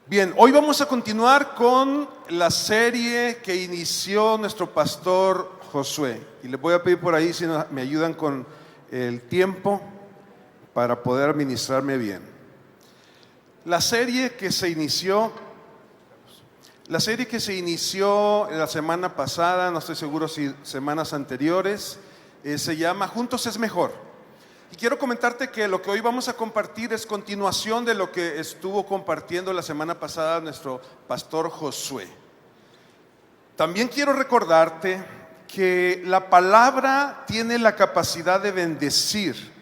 Bien, hoy vamos a continuar con la serie que inició nuestro pastor Josué. Y les voy a pedir por ahí si me ayudan con el tiempo para poder administrarme bien. La serie que se inició la semana pasada, no estoy seguro si semanas anteriores, se llama Juntos es Mejor. Y quiero comentarte que lo que hoy vamos a compartir es continuación de lo que estuvo compartiendo la semana pasada nuestro pastor Josué. También quiero recordarte que la palabra tiene la capacidad de bendecir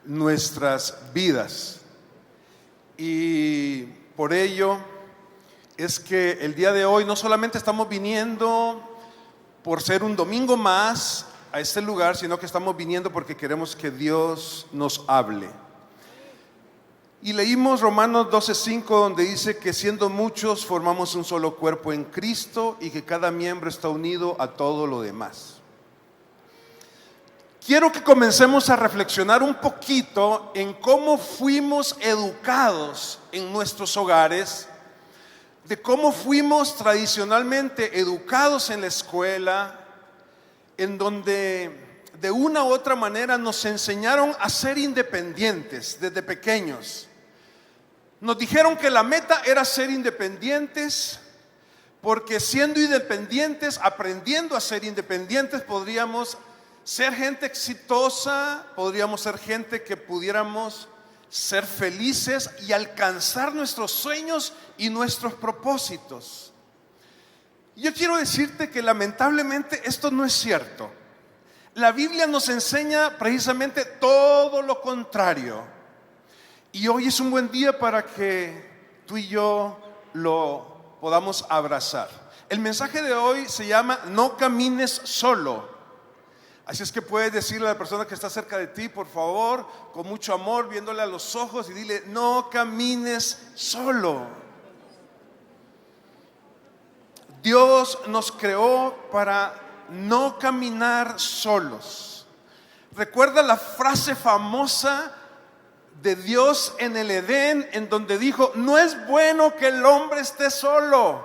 nuestras vidas. Y por ello es que el día de hoy no solamente estamos viniendo por ser un domingo más a este lugar, sino que estamos viniendo porque queremos que Dios nos hable. Y leímos Romanos 12:5, donde dice que siendo muchos formamos un solo cuerpo en Cristo y que cada miembro está unido a todo lo demás. Quiero que comencemos a reflexionar un poquito en cómo fuimos educados en nuestros hogares, de cómo fuimos tradicionalmente educados en la escuela, en donde de una u otra manera nos enseñaron a ser independientes desde pequeños. Nos dijeron que la meta era ser independientes, porque siendo independientes, aprendiendo a ser independientes, podríamos ser gente exitosa, podríamos ser gente que pudiéramos ser felices y alcanzar nuestros sueños y nuestros propósitos. Yo quiero decirte que lamentablemente esto no es cierto. La Biblia nos enseña precisamente todo lo contrario. Y hoy es un buen día para que tú y yo lo podamos abrazar. El mensaje de hoy se llama No camines solo. Así es que puedes decirle a la persona que está cerca de ti, por favor, con mucho amor, viéndole a los ojos y dile: no camines solo. Dios nos creó para no caminar solos. Recuerda la frase famosa de Dios en el Edén, en donde dijo: no es bueno que el hombre esté solo.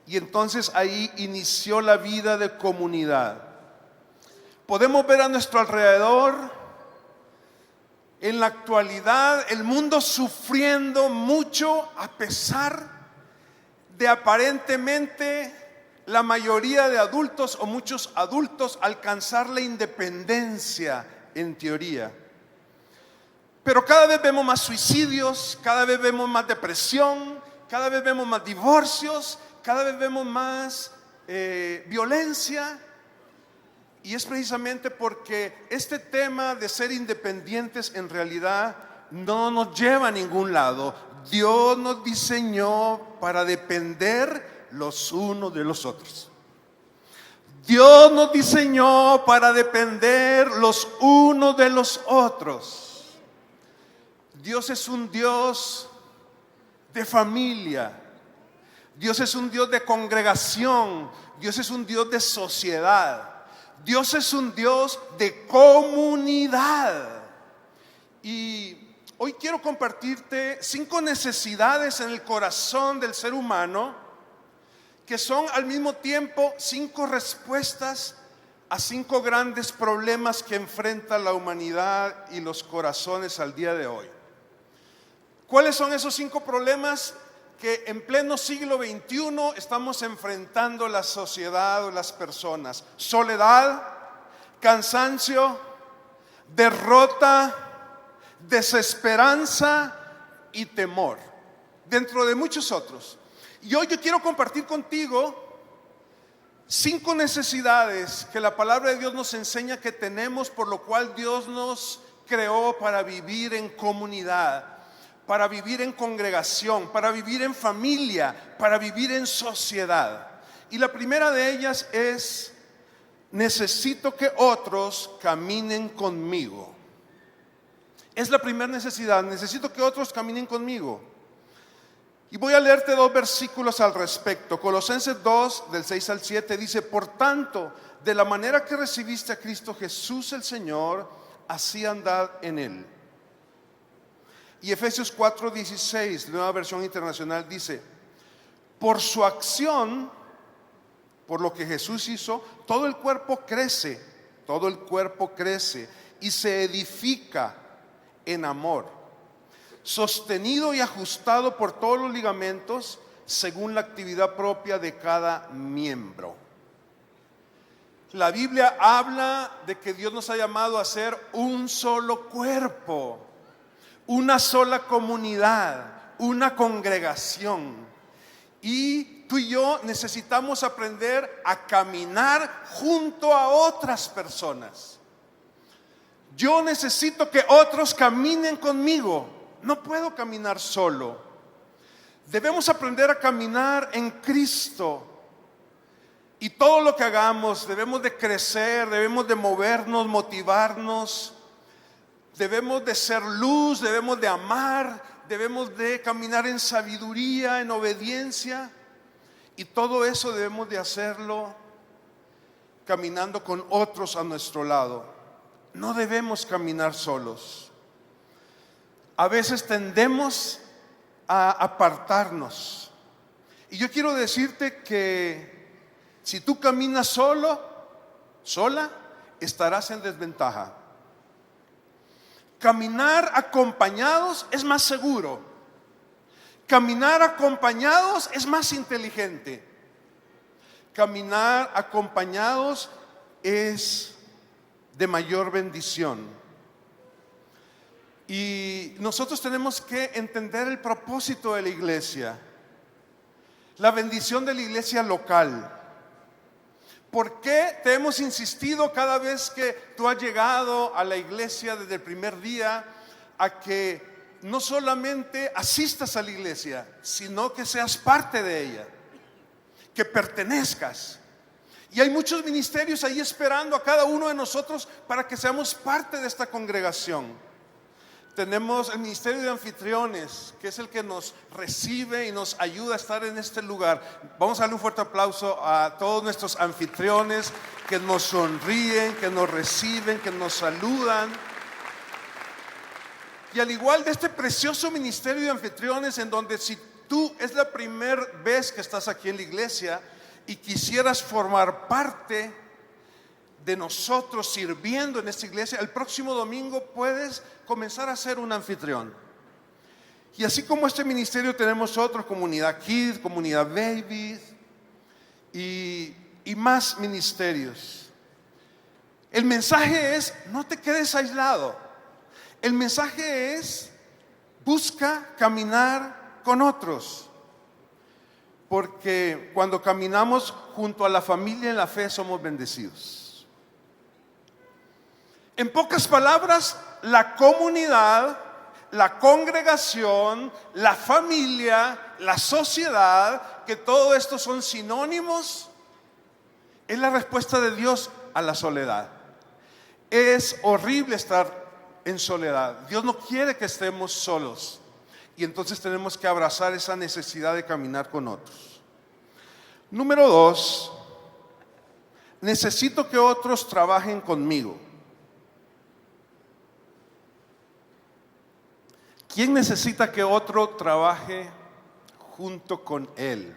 Y entonces ahí inició la vida de comunidad. Podemos ver a nuestro alrededor, en la actualidad, el mundo sufriendo mucho a pesar de aparentemente la mayoría de adultos o muchos adultos alcanzar la independencia en teoría. Pero cada vez vemos más suicidios, cada vez vemos más depresión, cada vez vemos más divorcios, cada vez vemos más violencia. Y es precisamente porque este tema de ser independientes en realidad no nos lleva a ningún lado. Dios nos diseñó para depender los unos de los otros. Dios nos diseñó para depender los unos de los otros. Dios es un Dios de familia. Dios es un Dios de congregación. Dios es un Dios de sociedad. Dios es un Dios de comunidad. Y hoy quiero compartirte 5 necesidades en el corazón del ser humano, que son al mismo tiempo 5 respuestas a 5 grandes problemas que enfrenta la humanidad y los corazones al día de hoy. ¿Cuáles son esos 5 problemas que en pleno siglo XXI estamos enfrentando la sociedad o las personas? Soledad, cansancio, derrota, desesperanza y temor, dentro de muchos otros. Y hoy yo quiero compartir contigo 5 necesidades que la palabra de Dios nos enseña que tenemos, por lo cual Dios nos creó para vivir en comunidad, para vivir en congregación, para vivir en familia, para vivir en sociedad. Y la primera de ellas es: necesito que otros caminen conmigo. Es la primera necesidad: necesito que otros caminen conmigo. Y voy a leerte 2 versículos al respecto. Colosenses 2, del 6 al 7 dice: por tanto, de la manera que recibiste a Cristo Jesús el Señor, así andad en Él, Y Efesios 4:16, Nueva Versión Internacional, dice: por su acción, por lo que Jesús hizo, todo el cuerpo crece y se edifica en amor, sostenido y ajustado por todos los ligamentos según la actividad propia de cada miembro. La Biblia habla de que Dios nos ha llamado a ser un solo cuerpo, una sola comunidad, una congregación. Y tú y yo necesitamos aprender a caminar junto a otras personas. Yo necesito que otros caminen conmigo. No puedo caminar solo. Debemos aprender a caminar en Cristo. Y todo lo que hagamos, debemos de crecer, debemos de movernos, motivarnos. Debemos de ser luz, debemos de amar, debemos de caminar en sabiduría, en obediencia. Y todo eso debemos de hacerlo caminando con otros a nuestro lado. No debemos caminar solos. A veces tendemos a apartarnos. Y yo quiero decirte que si tú caminas solo, sola, estarás en desventaja. Caminar acompañados es más seguro. Caminar acompañados es más inteligente. Caminar acompañados es de mayor bendición. Y nosotros tenemos que entender el propósito de la iglesia, la bendición de la iglesia local. ¿Por qué te hemos insistido cada vez que tú has llegado a la iglesia desde el primer día a que no solamente asistas a la iglesia, sino que seas parte de ella, que pertenezcas? Y hay muchos ministerios ahí esperando a cada uno de nosotros para que seamos parte de esta congregación. Tenemos el ministerio de anfitriones, que es el que nos recibe y nos ayuda a estar en este lugar. Vamos a darle un fuerte aplauso a todos nuestros anfitriones que nos sonríen, que nos reciben, que nos saludan. Y al igual de este precioso ministerio de anfitriones, en donde si tú es la primera vez que estás aquí en la iglesia y quisieras formar parte de nosotros sirviendo en esta iglesia, el próximo domingo puedes comenzar a ser un anfitrión. Y así como este ministerio tenemos otro, comunidad Kids, comunidad Babies y más ministerios. El mensaje es: no te quedes aislado. El mensaje es: busca caminar con otros. Porque cuando caminamos junto a la familia en la fe somos bendecidos. En pocas palabras, la comunidad, la congregación, la familia, la sociedad, que todo esto son sinónimos, es la respuesta de Dios a la soledad. Es horrible estar en soledad. Dios no quiere que estemos solos. Y entonces tenemos que abrazar esa necesidad de caminar con otros. Número 2, necesito que otros trabajen conmigo. ¿Quién necesita que otro trabaje junto con él?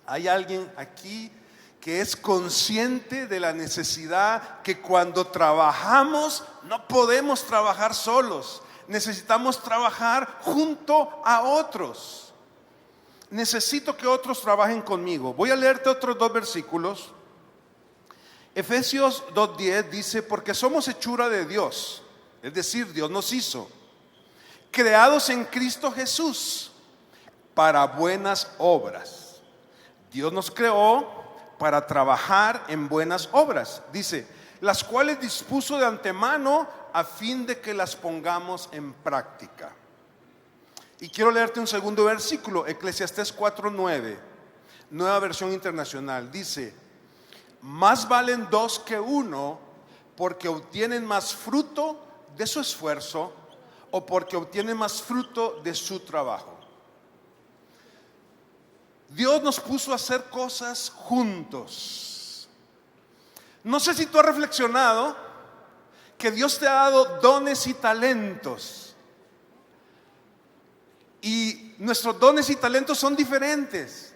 ¿Hay alguien aquí que es consciente de la necesidad que cuando trabajamos no podemos trabajar solos? Necesitamos trabajar junto a otros. Necesito que otros trabajen conmigo. Voy a leerte otros 2 versículos. Efesios 2:10 dice: porque somos hechura de Dios, es decir, Dios nos hizo, creados en Cristo Jesús para buenas obras. Dios nos creó para trabajar en buenas obras, dice, las cuales dispuso de antemano a fin de que las pongamos en práctica. Y quiero leerte un segundo versículo, Eclesiastés 4:9, Nueva Versión Internacional, dice: más valen 2 que 1, porque obtienen más fruto de su esfuerzo, o porque obtiene más fruto de su trabajo. Dios nos puso a hacer cosas juntos. No sé si tú has reflexionado que Dios te ha dado dones y talentos. Y nuestros dones y talentos son diferentes.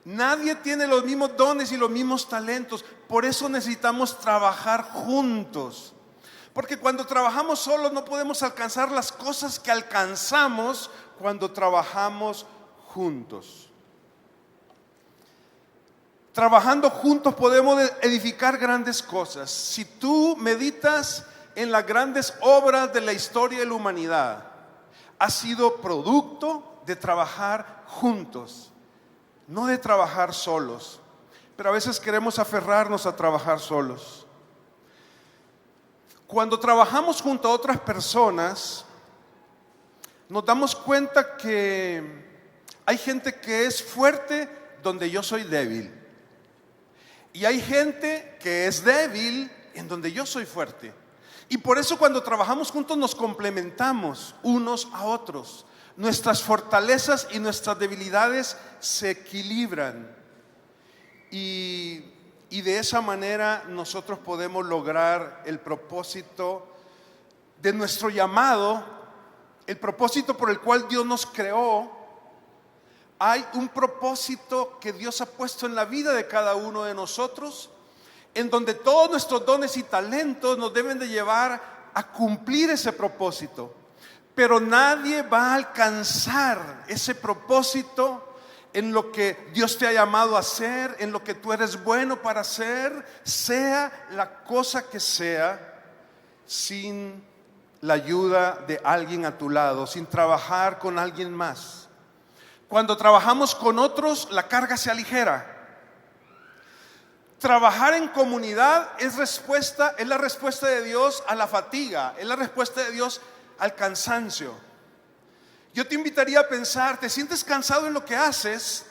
Nadie tiene los mismos dones y los mismos talentos. Por eso necesitamos trabajar juntos. Porque cuando trabajamos solos no podemos alcanzar las cosas que alcanzamos cuando trabajamos juntos. Trabajando juntos podemos edificar grandes cosas. Si tú meditas en las grandes obras de la historia de la humanidad, ha sido producto de trabajar juntos, no de trabajar solos. Pero a veces queremos aferrarnos a trabajar solos. Cuando trabajamos junto a otras personas, nos damos cuenta que hay gente que es fuerte donde yo soy débil. Y hay gente que es débil en donde yo soy fuerte. Y por eso cuando trabajamos juntos nos complementamos unos a otros. Nuestras fortalezas y nuestras debilidades se equilibran. Y de esa manera nosotros podemos lograr el propósito de nuestro llamado, el propósito por el cual Dios nos creó. Hay un propósito que Dios ha puesto en la vida de cada uno de nosotros, en donde todos nuestros dones y talentos nos deben de llevar a cumplir ese propósito. Pero nadie va a alcanzar ese propósito en lo que Dios te ha llamado a hacer, en lo que tú eres bueno para hacer, sea la cosa que sea, sin la ayuda de alguien a tu lado, sin trabajar con alguien más. Cuando trabajamos con otros, la carga se aligera. Trabajar en comunidad es la respuesta de Dios a la fatiga, es la respuesta de Dios al cansancio. Yo te invitaría a pensar, ¿te sientes cansado en lo que haces?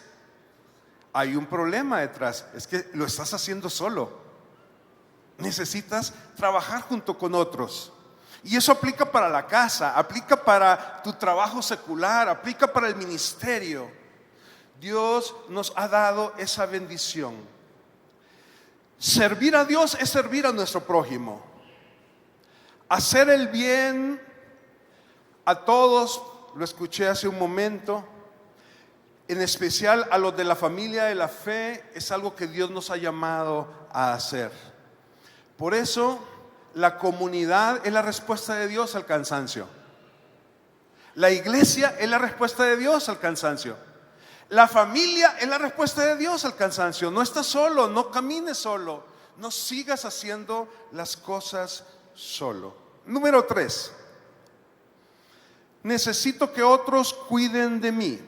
Hay un problema detrás, es que lo estás haciendo solo. Necesitas trabajar junto con otros. Y eso aplica para la casa, aplica para tu trabajo secular, aplica para el ministerio. Dios nos ha dado esa bendición. Servir a Dios es servir a nuestro prójimo. Hacer el bien a todos, lo escuché hace un momento, en especial a los de la familia de la fe, es algo que Dios nos ha llamado a hacer. Por eso, la comunidad es la respuesta de Dios al cansancio. La iglesia es la respuesta de Dios al cansancio. La familia es la respuesta de Dios al cansancio. No estás solo, no camines solo, no sigas haciendo las cosas solo. Número 3. Necesito que otros cuiden de mí.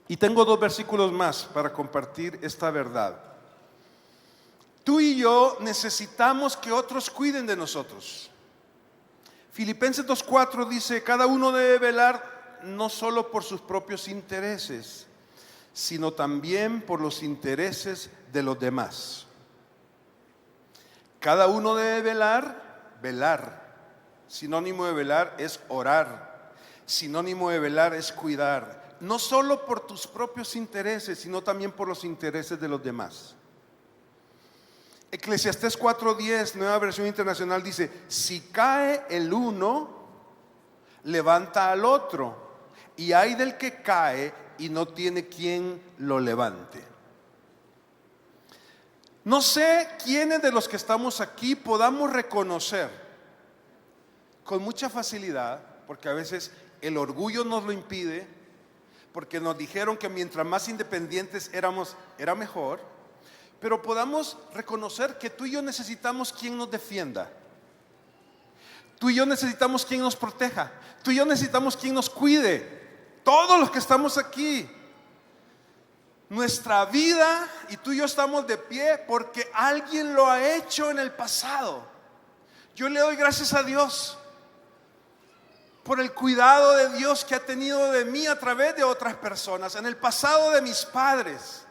Y tengo 2 versículos más para compartir esta verdad. Tú y yo necesitamos que otros cuiden de nosotros. Filipenses 2:4 dice, cada uno debe velar no solo por sus propios intereses, sino también por los intereses de los demás. Cada uno debe velar. Sinónimo de velar es orar. Sinónimo de velar es cuidar. No solo por tus propios intereses, sino también por los intereses de los demás. Eclesiastés 4:10, Nueva Versión Internacional, dice, si cae el uno, levanta al otro, y hay del que cae y no tiene quien lo levante. No sé quiénes de los que estamos aquí podamos reconocer con mucha facilidad, porque a veces el orgullo nos lo impide, porque nos dijeron que mientras más independientes éramos, era mejor. Pero podamos reconocer que tú y yo necesitamos quien nos defienda. Tú y yo necesitamos quien nos proteja. Tú y yo necesitamos quien nos cuide. Todos los que estamos aquí. Nuestra vida y tú y yo estamos de pie porque alguien lo ha hecho en el pasado. Yo le doy gracias a Dios por el cuidado de Dios que ha tenido de mí a través de otras personas. En el pasado de mis padres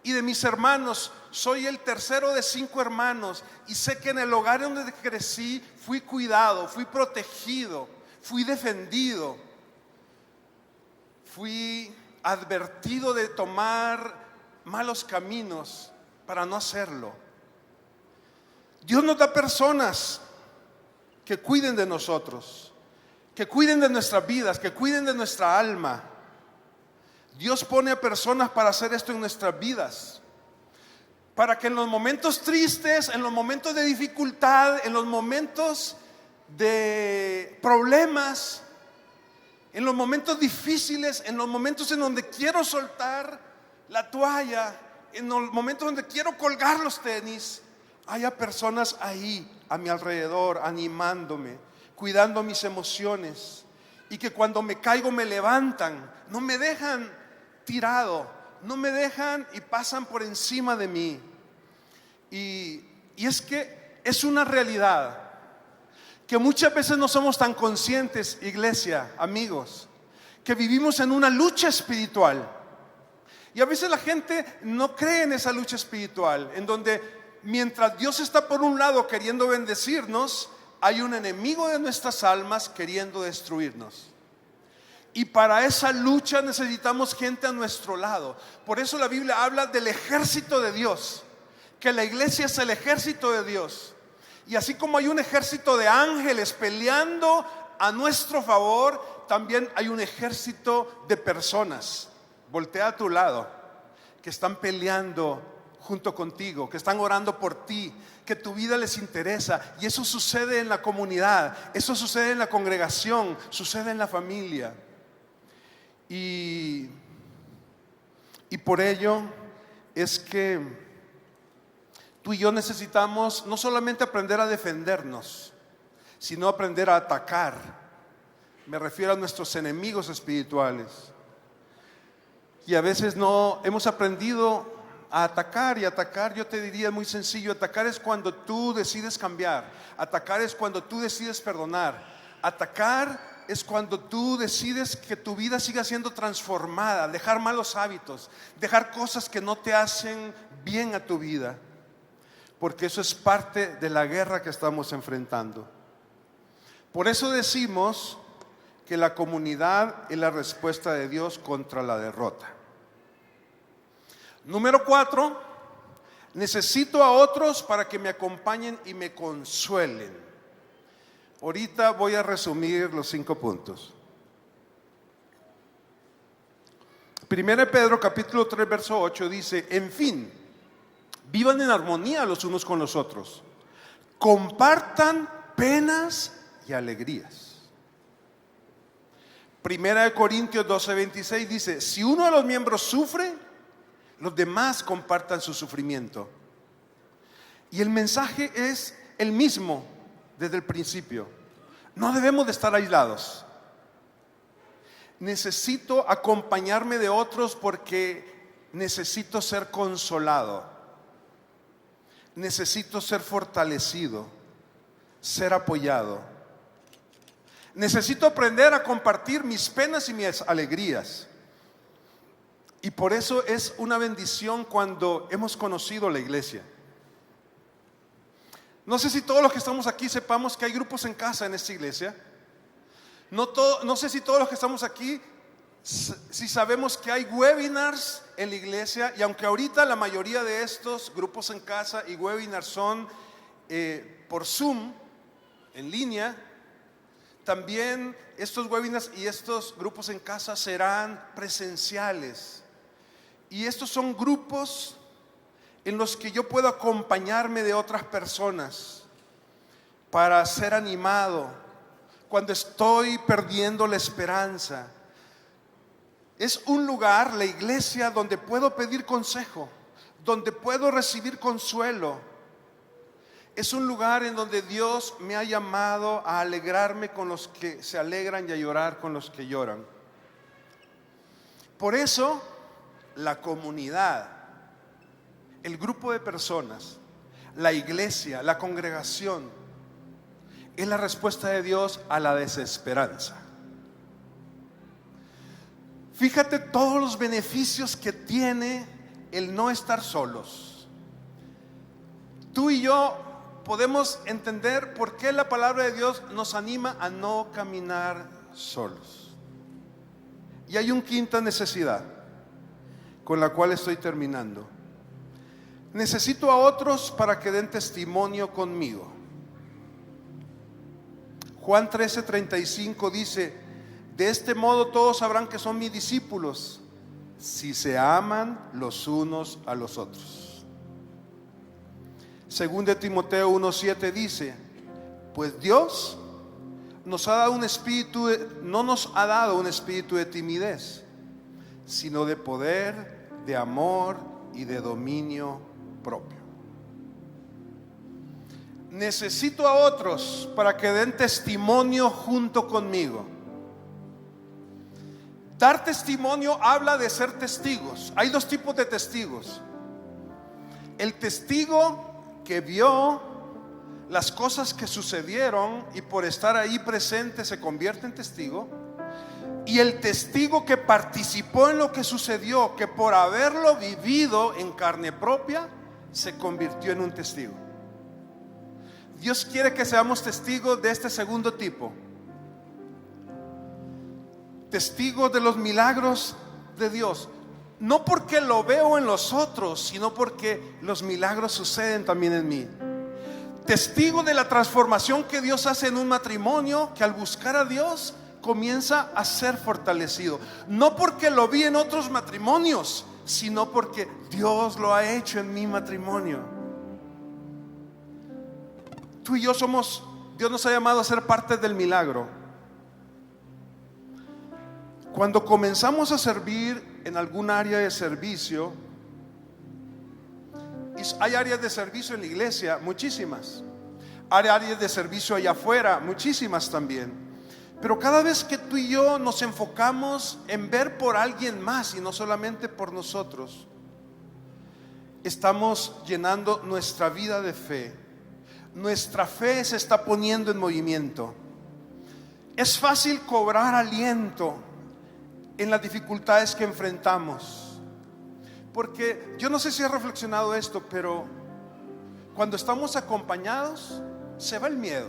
y de mis hermanos, soy el tercero de 5 hermanos y sé que en el hogar donde crecí fui cuidado, fui protegido, fui defendido, fui advertido de tomar malos caminos para no hacerlo. Dios nos da personas que cuiden de nosotros, que cuiden de nuestras vidas, que cuiden de nuestra alma. Dios pone a personas para hacer esto en nuestras vidas, para que en los momentos tristes, en los momentos de dificultad, en los momentos de problemas, en los momentos difíciles, en los momentos en donde quiero soltar la toalla, en los momentos donde quiero colgar los tenis, haya personas ahí a mi alrededor animándome, cuidando mis emociones, y que cuando me caigo me levantan, no me dejan tirado, no me dejan y pasan por encima de mí. Y es que es una realidad que muchas veces no somos tan conscientes, iglesia, amigos, que vivimos en una lucha espiritual. Y a veces la gente no cree en esa lucha espiritual, en donde mientras Dios está por un lado queriendo bendecirnos, hay un enemigo de nuestras almas queriendo destruirnos. Y para esa lucha necesitamos gente a nuestro lado. Por eso la Biblia habla del ejército de Dios, que la iglesia es el ejército de Dios. Y así como hay un ejército de ángeles peleando a nuestro favor, también hay un ejército de personas. Voltea a tu lado, que están peleando junto contigo, que están orando por ti, que tu vida les interesa. Y eso sucede en la comunidad, eso sucede en la congregación, sucede en la familia. Y por ello es que tú y yo necesitamos no solamente aprender a defendernos, sino aprender a atacar. Me refiero a nuestros enemigos espirituales. Y a veces no hemos aprendido a atacar. Y atacar, yo te diría muy sencillo, atacar es cuando tú decides cambiar. Atacar es cuando tú decides perdonar. Atacar es cuando tú decides que tu vida siga siendo transformada, dejar malos hábitos, dejar cosas que no te hacen bien a tu vida. Porque eso es parte de la guerra que estamos enfrentando. Por eso decimos que la comunidad es la respuesta de Dios contra la derrota. Número 4, necesito a otros para que me acompañen y me consuelen. Ahorita voy a resumir los 5 puntos. 1 Pedro capítulo 3 verso 8 dice: en fin, vivan en armonía los unos con los otros, compartan penas y alegrías. 1 Corintios 12:26 dice: si uno de los miembros sufre, los demás compartan su sufrimiento. Y el mensaje es el mismo desde el principio. No debemos de estar aislados. Necesito acompañarme de otros porque necesito ser consolado. Necesito ser fortalecido, ser apoyado. Necesito aprender a compartir mis penas y mis alegrías. Y por eso es una bendición cuando hemos conocido la iglesia. No sé si todos los que estamos aquí sepamos que hay grupos en casa en esta iglesia. No sé si todos los que estamos aquí si sabemos que hay webinars en la iglesia. Y aunque ahorita la mayoría de estos grupos en casa y webinars son por Zoom, en línea, también estos webinars y estos grupos en casa serán presenciales. Y estos son grupos en los que yo puedo acompañarme de otras personas para ser animado cuando estoy perdiendo la esperanza. Es un lugar, la iglesia, donde puedo pedir consejo, donde puedo recibir consuelo. Es un lugar en donde Dios me ha llamado a alegrarme con los que se alegran y a llorar con los que lloran. Por eso, la comunidad, el grupo de personas, la iglesia, la congregación, es la respuesta de Dios a la desesperanza. Fíjate todos los beneficios que tiene el no estar solos. Tú y yo podemos entender por qué la palabra de Dios nos anima a no caminar solos. Y hay una quinta necesidad con la cual estoy terminando. Necesito a otros para que den testimonio conmigo. Juan 13:35 dice: de este modo todos sabrán que son mis discípulos, si se aman los unos a los otros. Según de Timoteo 1:7 dice: pues Dios nos ha dado no nos ha dado un espíritu de timidez, sino de poder, de amor y de dominio propio. Necesito a otros para que den testimonio junto conmigo. Dar testimonio habla de ser testigos. Hay dos tipos de testigos: el testigo que vio las cosas que sucedieron y por estar ahí presente se convierte en testigo, y el testigo que participó en lo que sucedió, que por haberlo vivido en carne propia se convirtió en un testigo. Dios quiere que seamos testigos de este segundo tipo, testigos de los milagros de Dios, no porque lo veo en los otros, sino porque los milagros suceden también en mí. Testigo de la transformación que Dios hace en un matrimonio, que al buscar a Dios comienza a ser fortalecido, no porque lo vi en otros matrimonios, sino porque Dios lo ha hecho en mi matrimonio. Tú y yo Dios nos ha llamado a ser parte del milagro. Cuando comenzamos a servir en algún área de servicio, y hay áreas de servicio en la iglesia, muchísimas. Hay áreas de servicio allá afuera, muchísimas también. Pero cada vez que tú y yo nos enfocamos en ver por alguien más y no solamente por nosotros, estamos llenando nuestra vida de fe. Nuestra fe se está poniendo en movimiento. Es fácil cobrar aliento en las dificultades que enfrentamos, porque yo no sé si has reflexionado esto, pero cuando estamos acompañados se va el miedo.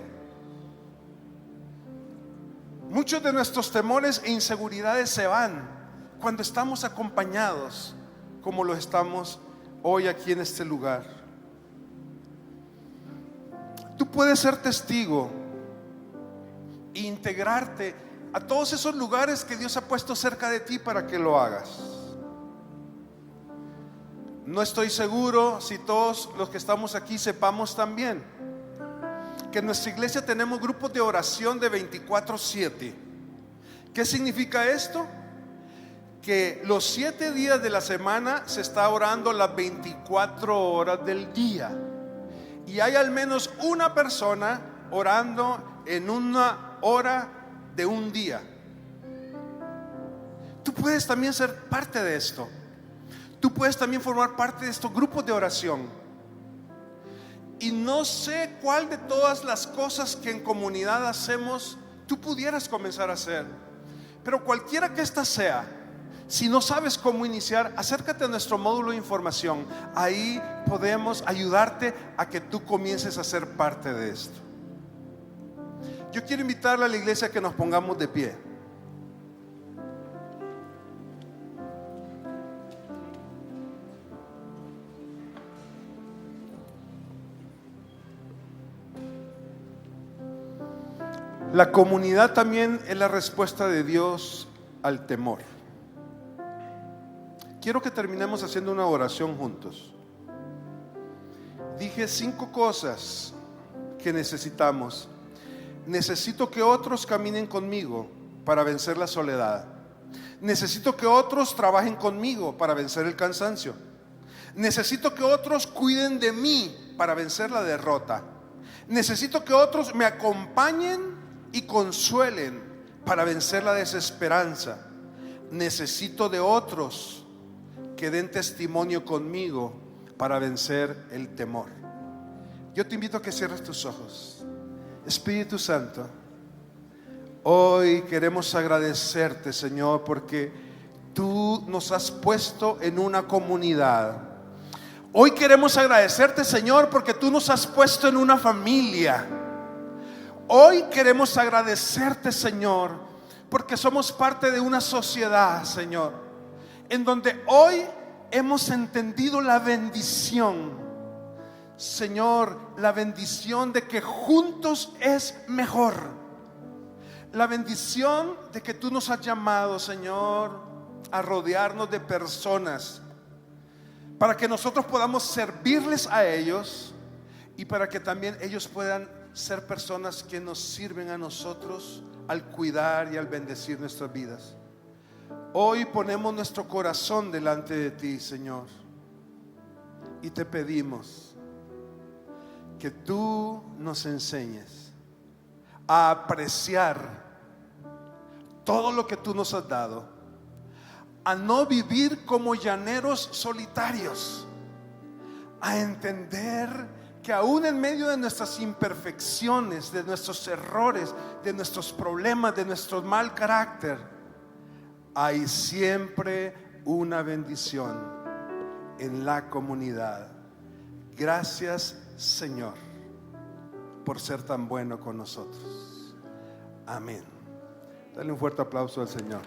Muchos de nuestros temores e inseguridades se van cuando estamos acompañados, como lo estamos hoy aquí en este lugar. Tú puedes ser testigo e integrarte a todos esos lugares que Dios ha puesto cerca de ti para que lo hagas. No estoy seguro si todos los que estamos aquí sepamos también que en nuestra iglesia tenemos grupos de oración de 24/7. ¿Qué significa esto? Que los 7 días de la semana se está orando las 24 horas del día, y hay al menos una persona orando en una hora de un día. Tú puedes también ser parte de esto. Tú puedes también formar parte de estos grupos de oración. Y no sé cuál de todas las cosas que en comunidad hacemos tú pudieras comenzar a hacer, pero cualquiera que ésta sea, si no sabes cómo iniciar, acércate a nuestro módulo de información. Ahí podemos ayudarte a que tú comiences a ser parte de esto. Yo quiero invitarle a la iglesia a que nos pongamos de pie. La comunidad también es la respuesta de Dios al temor. Quiero que terminemos haciendo una oración juntos. Dije 5 cosas que necesitamos. Necesito que otros caminen conmigo para vencer la soledad. Necesito que otros trabajen conmigo para vencer el cansancio. Necesito que otros cuiden de mí para vencer la derrota. Necesito que otros me acompañen y consuelen para vencer la desesperanza. Necesito de otros que den testimonio conmigo para vencer el temor. Yo te invito a que cierres tus ojos. Espíritu Santo, hoy queremos agradecerte, Señor, porque tú nos has puesto en una comunidad. Hoy queremos agradecerte, Señor, porque tú nos has puesto en una familia. Hoy queremos agradecerte, Señor, porque somos parte de una sociedad, Señor, en donde hoy hemos entendido la bendición, Señor, la bendición de que juntos es mejor. La bendición de que tú nos has llamado, Señor, a rodearnos de personas para que nosotros podamos servirles a ellos y para que también ellos puedan ser personas que nos sirven a nosotros al cuidar y al bendecir nuestras vidas. Hoy ponemos nuestro corazón delante de ti, Señor, y te pedimos que tú nos enseñes a apreciar todo lo que tú nos has dado, a no vivir como llaneros solitarios, a entender que aún en medio de nuestras imperfecciones, de nuestros errores, de nuestros problemas, de nuestro mal carácter, hay siempre una bendición en la comunidad. Gracias, Señor, por ser tan bueno con nosotros. Amén. Dale un fuerte aplauso al Señor.